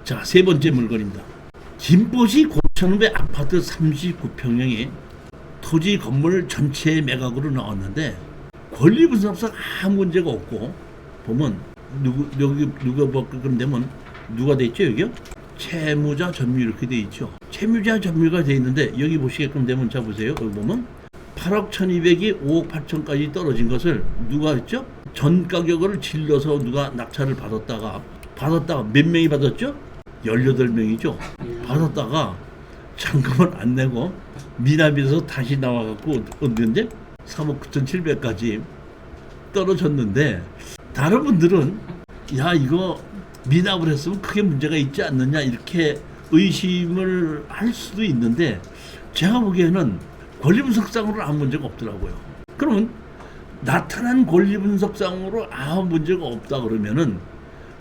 자, 세 번째 물건입니다. 김포시 고천읍의 아파트 39평형의 토지 건물 전체 매각으로 나왔는데 권리 분석상 아무 문제가 없고, 보면 누가 그럼 되면 누가 돼 있죠? 여기요? 채무자 점유 이렇게 돼 있죠. 채무자 점유가 돼 있는데 여기 보시게끔 되면, 자 보세요. 여기 보면 8억 1200이 5억 8천까지 떨어진 것을 누가 했죠? 전 가격을 질러서 누가 낙찰을 받았다가 몇 명이 받았죠? 18명이죠. 받았다가 잔금을 안 내고 미납에서 다시 나와갖고 얻는데 3억 9,700까지 떨어졌는데, 다른 분들은 야 이거 미납을 했으면 크게 문제가 있지 않느냐 이렇게 의심을 할 수도 있는데, 제가 보기에는 권리분석상으로는 아무 문제가 없더라고요. 그러면 나타난 권리분석상으로 아무 문제가 없다 그러면은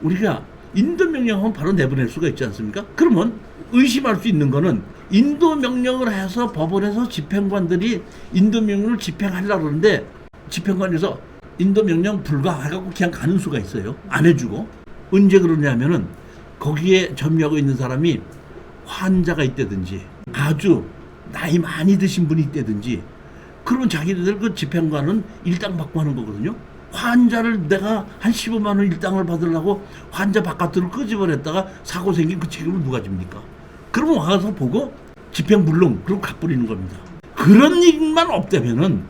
우리가 인도명령하면 바로 내보낼 수가 있지 않습니까? 그러면 의심할 수 있는 거는 인도명령을 해서 법원에서 집행관들이 인도명령을 집행하려고 그러는데 집행관에서 인도명령 불가하고 그냥 가는 수가 있어요. 안 해주고. 언제 그러냐면은 거기에 점유하고 있는 사람이 환자가 있다든지 아주 나이 많이 드신 분이 있다든지, 그러면 자기들 그 집행관은 일당 받고 하는 거거든요. 환자를 내가 한 15만 원 일당을 받으려고 환자 바깥으로 끄집어냈다가 사고 생긴 그 책임을 누가 집니까? 그러면 와서 보고 집행불능 그리고 갚버리는 겁니다. 그런 일만 없다면은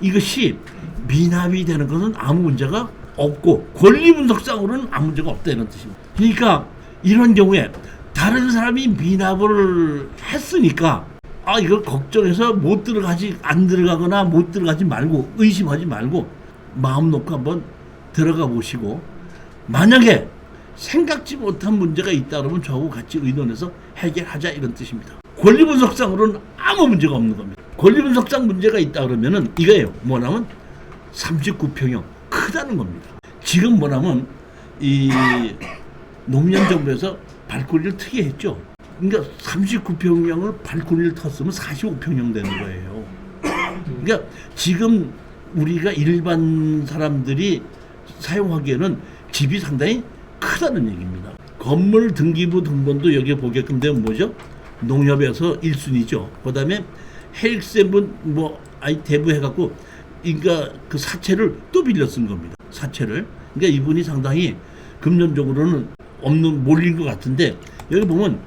이것이 미납이 되는 것은 아무 문제가 없고 권리분석상으로는 아무 문제가 없다는 뜻입니다. 그러니까 이런 경우에 다른 사람이 미납을 했으니까 이거 걱정해서 안 들어가거나 못 들어가지 말고 의심하지 말고 마음 놓고 한번 들어가 보시고, 만약에 생각지 못한 문제가 있다 그러면 저하고 같이 의논해서 해결하자 이런 뜻입니다. 권리분석상으로는 아무 문제가 없는 겁니다. 권리분석상 문제가 있다 그러면은 이거예요. 뭐냐면 39평형 크다는 겁니다. 지금 뭐냐면 이 노무현 정부에서 발코니를 트게 했죠. 그러니까 39평형을 발코니를 텄으면 45평형 되는 거예요. 그러니까 지금 우리가 일반 사람들이 사용하기에는 집이 상당히 크다는 얘기입니다. 건물 등기부 등본도 여기에 보게끔 되면 뭐죠? 농협에서 1순위죠. 그 다음에 헬스센분 대부해갖고 그러니까 그 사채를 또 빌려 쓴 겁니다. 사채를. 그러니까 이분이 상당히 금전적으로는 몰린 것 같은데, 여기 보면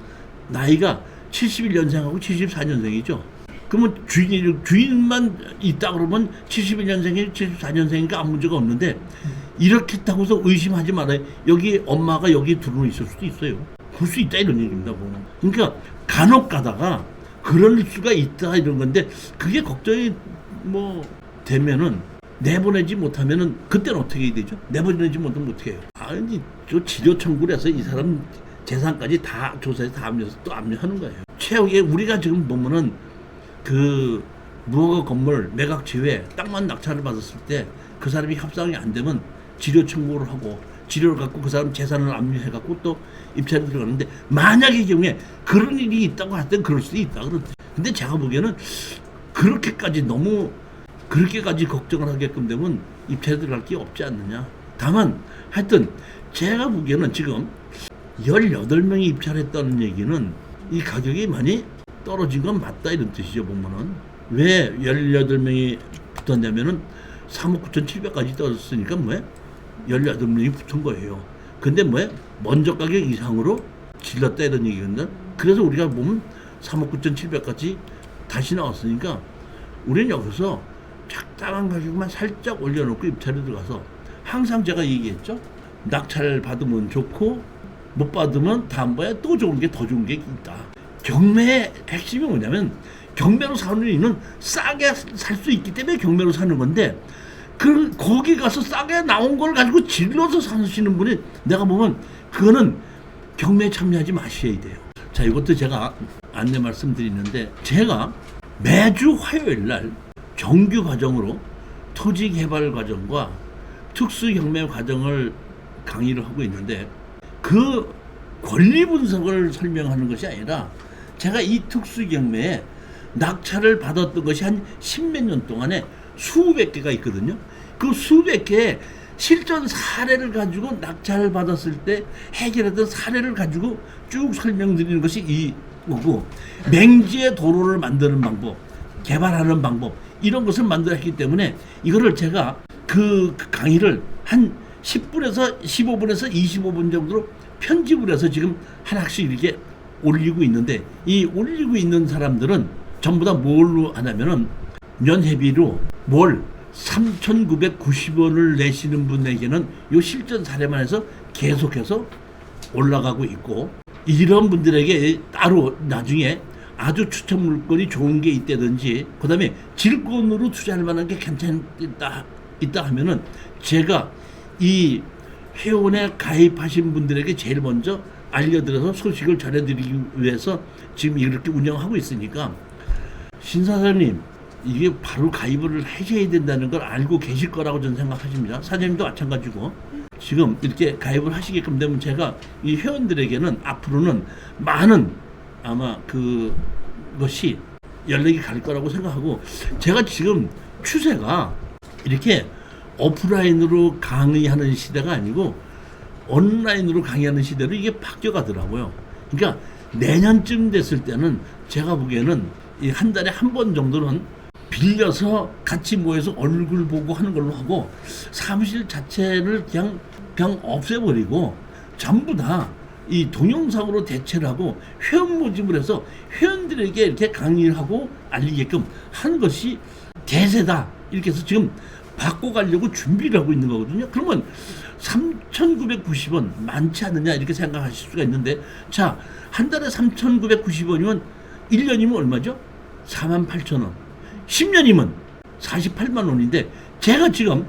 나이가 71년생하고 74년생이죠. 그러면 주인만 있다 그러면 71년생이 74년생이니까 아무 문제가 없는데, 이렇게 했다고 해서 의심하지 말아요. 여기 엄마가 여기 들어오 있을 수도 있어요. 그럴 수 있다 이런 얘기입니다. 보면. 그러니까 간혹 가다가 그럴 수가 있다 이런 건데, 그게 걱정이 되면은 내보내지 못하면은 그때는 어떻게 해야 되죠? 내보내지 못하면 어떻게 해요? 저 치료 청구를 해서 이 사람 재산까지 다 조사해서 다 압류해서 또 압류하는 거예요. 최후에 우리가 지금 보면은 그 무허가 건물 매각 지회 땅만 낙찰을 받았을 때 그 사람이 협상이 안 되면 지료 청구를 하고 지료를 갖고 그 사람 재산을 압류해 갖고 또 입찰에 들어가는데, 만약의 경우에 그런 일이 있다고 할 땐 그럴 수도 있다 그렇듯. 근데 제가 보기에는 그렇게까지 걱정을 하게끔 되면 입찰에 들어갈 게 없지 않느냐. 다만 하여튼 제가 보기에는 지금 18명이 입찰했다는 얘기는 이 가격이 많이 떨어진 건 맞다 이런 뜻이죠. 보면은 왜 18명이 붙었냐면은 3억 9,700까지 떨어졌으니까 18명이 붙은 거예요. 근데 먼저 가격 이상으로 질렀다 이런 얘기거든요. 그래서 우리가 보면 3억 9,700까지 다시 나왔으니까 우리는 여기서 적당한 가격만 살짝 올려놓고 입찰에 들어가서, 항상 제가 얘기했죠. 낙찰 받으면 좋고 못 받으면 다음번에 또 좋은 게 더 좋은 게 있다. 경매의 핵심이 뭐냐면 경매로 사는 이유는 싸게 살 수 있기 때문에 경매로 사는 건데, 거기 가서 싸게 나온 걸 가지고 질러서 사시는 분이 내가 보면 그거는 경매에 참여하지 마셔야 돼요. 자, 이것도 제가 안내 말씀드리는데, 제가 매주 화요일 날 정규 과정으로 토지 개발 과정과 특수 경매 과정을 강의를 하고 있는데, 그 권리 분석을 설명하는 것이 아니라 제가 이 특수 경매에 낙찰을 받았던 것이 한 십몇 년 동안에 수백 개가 있거든요. 그 수백 개의 실전 사례를 가지고 낙찰 받았을 때 해결했던 사례를 가지고 쭉 설명드리는 것이 이거고, 맹지의 도로를 만드는 방법, 개발하는 방법, 이런 것을 만들었기 때문에 이거를 제가 그 강의를 한 10분에서 15분에서 25분 정도로 편집을 해서 지금 하나씩 이렇게 올리고 있는데, 이 올리고 있는 사람들은 전부 다 뭘로 하냐면은 연회비로 월 3,990원을 내시는 분에게는 요 실전 사례만 해서 계속해서 올라가고 있고, 이런 분들에게 따로 나중에 아주 추천 물건이 좋은 게 있다든지, 그 다음에 질권으로 투자할 만한 게 괜찮다 있다 하면은 제가 이 회원에 가입하신 분들에게 제일 먼저 알려드려서 소식을 전해드리기 위해서 지금 이렇게 운영하고 있으니까, 신사장님 이게 바로 가입을 하셔야 된다는 걸 알고 계실 거라고 저는 생각하십니다. 사장님도 마찬가지고, 지금 이렇게 가입을 하시게끔 되면 제가 이 회원들에게는 앞으로는 많은 아마 그것이 연락이 갈 거라고 생각하고, 제가 지금 추세가 이렇게 오프라인으로 강의하는 시대가 아니고 온라인으로 강의하는 시대로 이게 바뀌어 가더라고요. 그러니까 내년쯤 됐을 때는 제가 보기에는 이 한 달에 한 번 정도는 빌려서 같이 모여서 얼굴 보고 하는 걸로 하고, 사무실 자체를 그냥 없애버리고 전부 다 이 동영상으로 대체를 하고 회원 모집을 해서 회원들에게 이렇게 강의를 하고 알리게끔 하는 것이 대세다, 이렇게 해서 지금 바꿔가려고 준비를 하고 있는 거거든요. 그러면 3,990원 많지 않느냐 이렇게 생각하실 수가 있는데, 자, 한 달에 3,990원이면 1년이면 얼마죠? 48,000원. 10년이면 48만 원인데, 제가 지금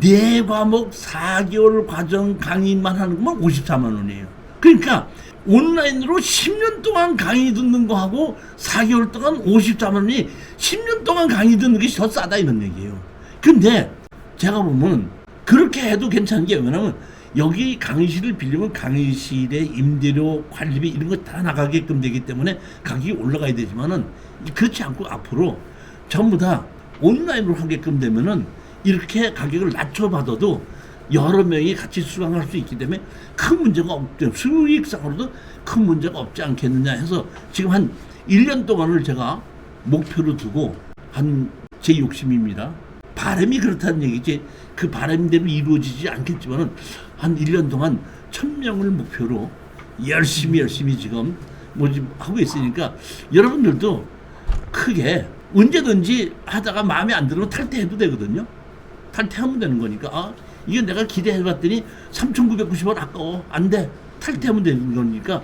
4과목 4개월 과정 강의만 하는 것만 54만 원이에요. 그러니까 온라인으로 10년 동안 강의 듣는 거하고 4개월 동안 54만 원이 10년 동안 강의 듣는 게 더 싸다 이런 얘기예요. 근데 제가 보면 그렇게 해도 괜찮은 게, 왜냐면 여기 강의실을 빌리면 강의실의 임대료, 관리비 이런 거 다 나가게끔 되기 때문에 가격이 올라가야 되지만은, 그렇지 않고 앞으로 전부 다 온라인으로 하게끔 되면은 이렇게 가격을 낮춰받아도 여러 명이 같이 수강할 수 있기 때문에 큰 문제가 없죠. 수익상으로도 큰 문제가 없지 않겠느냐 해서 지금 한 1년 동안을 제가 목표로 두고 한 제 욕심입니다. 바람이 그렇다는 얘기지, 그 바람대로 이루어지지 않겠지만은 한 1년 동안 1,000명을 목표로 열심히 지금 모집하고 있으니까, 여러분들도 크게 언제든지 하다가 마음에 안 들면 탈퇴해도 되거든요. 탈퇴하면 되는 거니까, 아, 이게 내가 기대해봤더니 3,990원 아까워, 안 돼, 탈퇴하면 되는 거니까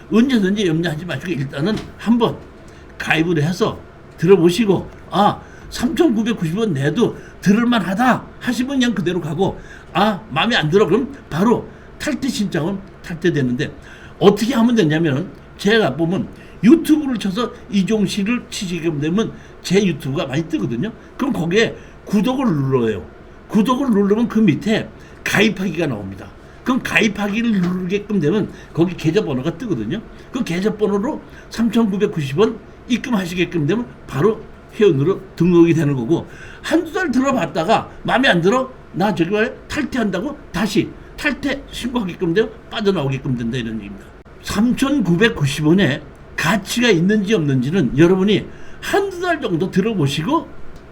언제든지 염려하지 마시고 일단은 한번 가입을 해서 들어보시고, 아, 3,990원 내도 들을만 하다 하시면 그냥 그대로 가고, 아, 마음에 안 들어 그럼 바로 탈퇴 신청은 탈퇴되는데, 어떻게 하면 되냐면, 제가 보면 유튜브를 쳐서 이종실을 치시게 되면 제 유튜브가 많이 뜨거든요. 그럼 거기에 구독을 눌러요. 구독을 누르면 그 밑에 가입하기가 나옵니다. 그럼 가입하기를 누르게끔 되면 거기 계좌번호가 뜨거든요. 그 계좌번호로 3,990원 입금하시게끔 되면 바로 회원으로 등록이 되는 거고, 한두 달 들어봤다가 마음에 안 들어, 나 저기 탈퇴한다고 다시 탈퇴 신고하게끔 되면 빠져나오게끔 된다, 이런 얘기입니다. 3,990원에 가치가 있는지 없는지는 여러분이 한두 달 정도 들어보시고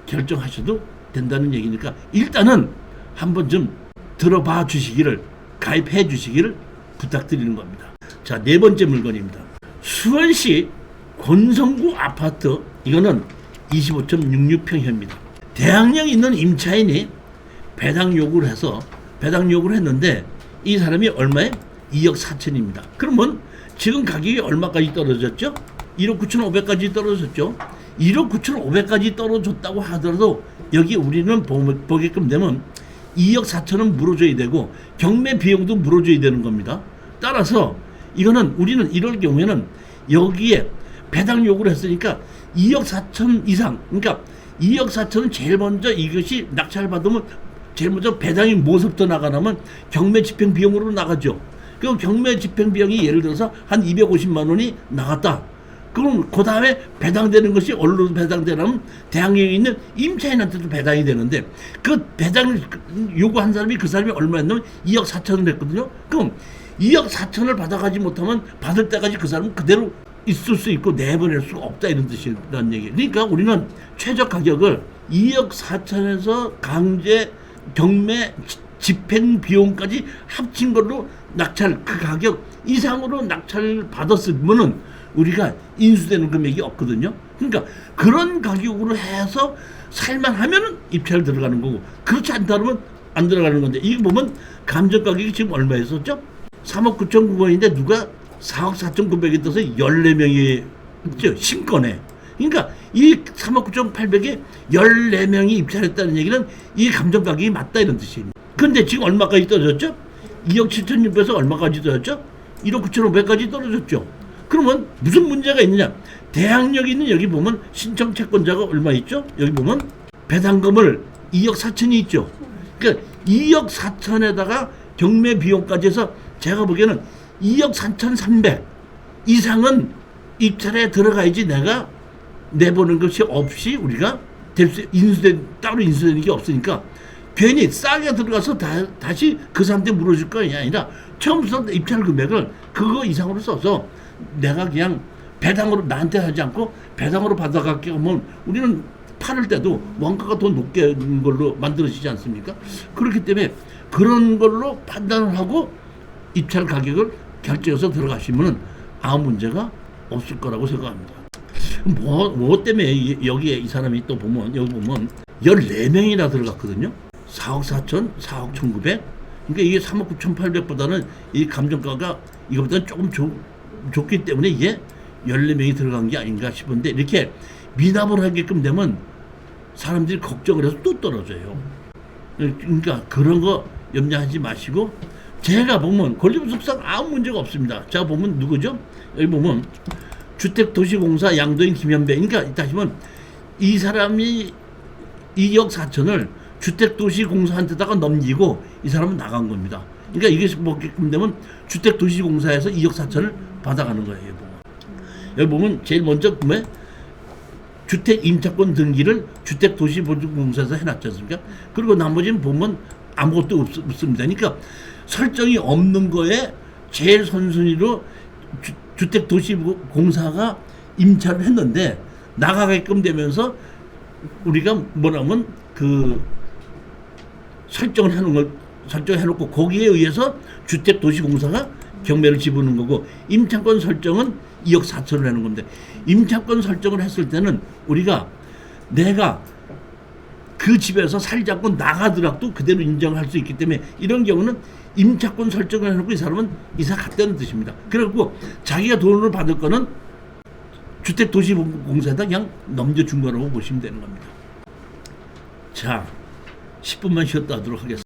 결정하셔도 된다는 얘기니까, 일단은 한번 좀 들어봐 주시기를, 가입해 주시기를 부탁드리는 겁니다. 자, 네 번째 물건입니다. 수원시 권성구 아파트, 이거는 25.66평형입니다. 대학령 있는 임차인이 배당 요구를 했는데, 이 사람이 얼마에? 2억 4천입니다. 그러면 지금 가격이 얼마까지 떨어졌죠? 1억 9,500까지 떨어졌죠. 1억 9,500까지 떨어졌다고 하더라도 여기 우리는 보게끔 되면 2억 4천은 물어줘야 되고 경매 비용도 물어줘야 되는 겁니다. 따라서 이거는 우리는 이럴 경우에는 여기에 배당 요구를 했으니까 2억 4천 이상, 그러니까 2억 4천은 제일 먼저 이것이 낙찰 받으면 제일 먼저 배당이 뭐서부터 나가냐면 경매 집행 비용으로 나가죠. 그 경매 집행 비용이 예를 들어서 한 250만 원이 나갔다. 그럼 그 다음에 배당되는 것이 어디로 배당되냐면 대학령에 있는 임차인한테도 배당이 되는데 그 배당 요구한 사람이 그 사람이 얼마였냐면 2억 4천을 했거든요. 그럼 2억 4천을 받아가지 못하면 받을 때까지 그 사람은 그대로 있을 수 있고 내보낼 수가 없다 이런 뜻이라는 얘기. 그러니까 우리는 최저 가격을 2억 4천에서 강제 경매 집행 비용까지 합친 걸로 낙찰 그 가격 이상으로 낙찰 받았으면은 우리가 인수되는 금액이 없거든요. 그러니까 그런 가격으로 해서 살만하면은 입찰 들어가는 거고 그렇지 않다 그러면 안 들어가는 건데 이거 보면 감정 가격이 지금 얼마였었죠? 3억 9,900원인데 누가 4억 4,900에 떠서 14명이 있죠. 신권에. 그러니까 이 3억 9,800에 14명이 입찰했다는 얘기는 이 감정 가격이 맞다 이런 뜻입니다. 근데 지금 얼마까지 떨어졌죠? 2억 7,600에서 얼마까지 떨어졌죠? 1억 9,500까지 떨어졌죠. 그러면 무슨 문제가 있느냐? 대항력이 있는 여기 보면 신청 채권자가 얼마 있죠? 여기 보면 배당금을 2억 4천이 있죠. 그러니까 2억 4천에다가 경매 비용까지 해서 제가 보기에는 2억 4,300 이상은 입찰에 들어가야지 내가 내보는 것이 없이 우리가 따로 인수되는 게 없으니까 괜히 싸게 들어가서 다시 그 사람한테 물어줄 거 아니라 처음부터 입찰 금액을 그거 이상으로 써서 내가 그냥 배당으로 나한테 하지 않고 배당으로 받아갈게 하면 우리는 팔을 때도 원가가 더 높게 걸로 만들어지지 않습니까? 그렇기 때문에 그런 걸로 판단을 하고 입찰 가격을 결정해서 들어가시면 아무 문제가 없을 거라고 생각합니다. 뭐 때문에 여기에 이 사람이 또 보면 여기 보면 14명이나 들어갔거든요. 4억 4천, 4억 1,900. 그러니까 이게 3억 9,800보다는 이 감정가가 이거보다는 조금 좋기 때문에 이게 14명이 들어간 게 아닌가 싶은데 이렇게 미납을 하게끔 되면 사람들이 걱정을 해서 또 떨어져요. 그러니까 그런 거 염려하지 마시고 제가 보면 권리분석상 아무 문제가 없습니다. 제가 보면 누구죠? 여기 보면 주택도시공사 양도인 김현배. 그러니까 다시 보면 이 사람이 2억 4천을 주택도시공사한테다가 넘기고 이 사람은 나간 겁니다. 그러니까 이게 뭐게끔 되면 주택도시공사에서 2억 4천을 받아가는 거예요. 여기 보면 제일 먼저 보면 주택 임차권 등기를 주택도시보증공사에서 해놨지 않습니까? 그리고 나머지는 보면 아무것도 없습니다. 그러니까 설정이 없는 거에 제일 선순위로 주택도시공사가 임차를 했는데 나가게끔 되면서 우리가 뭐라면 그 설정을 해놓은 걸 설정해놓고 거기에 의해서 주택도시공사가 경매를 집어넣는 거고 임차권 설정은 2억 4천을 하는 건데 임차권 설정을 했을 때는 우리가 내가 그 집에서 살지 않고 나가더라도 그대로 인정할 수 있기 때문에 이런 경우는 임차권 설정을 해놓고 이 사람은 이사 갔다는 뜻입니다. 그래갖고 자기가 돈을 받을 거는 주택도시공사에다 그냥 넘겨준 거라고 보시면 되는 겁니다. 자, 10분만 쉬었다 하도록 하겠습니다.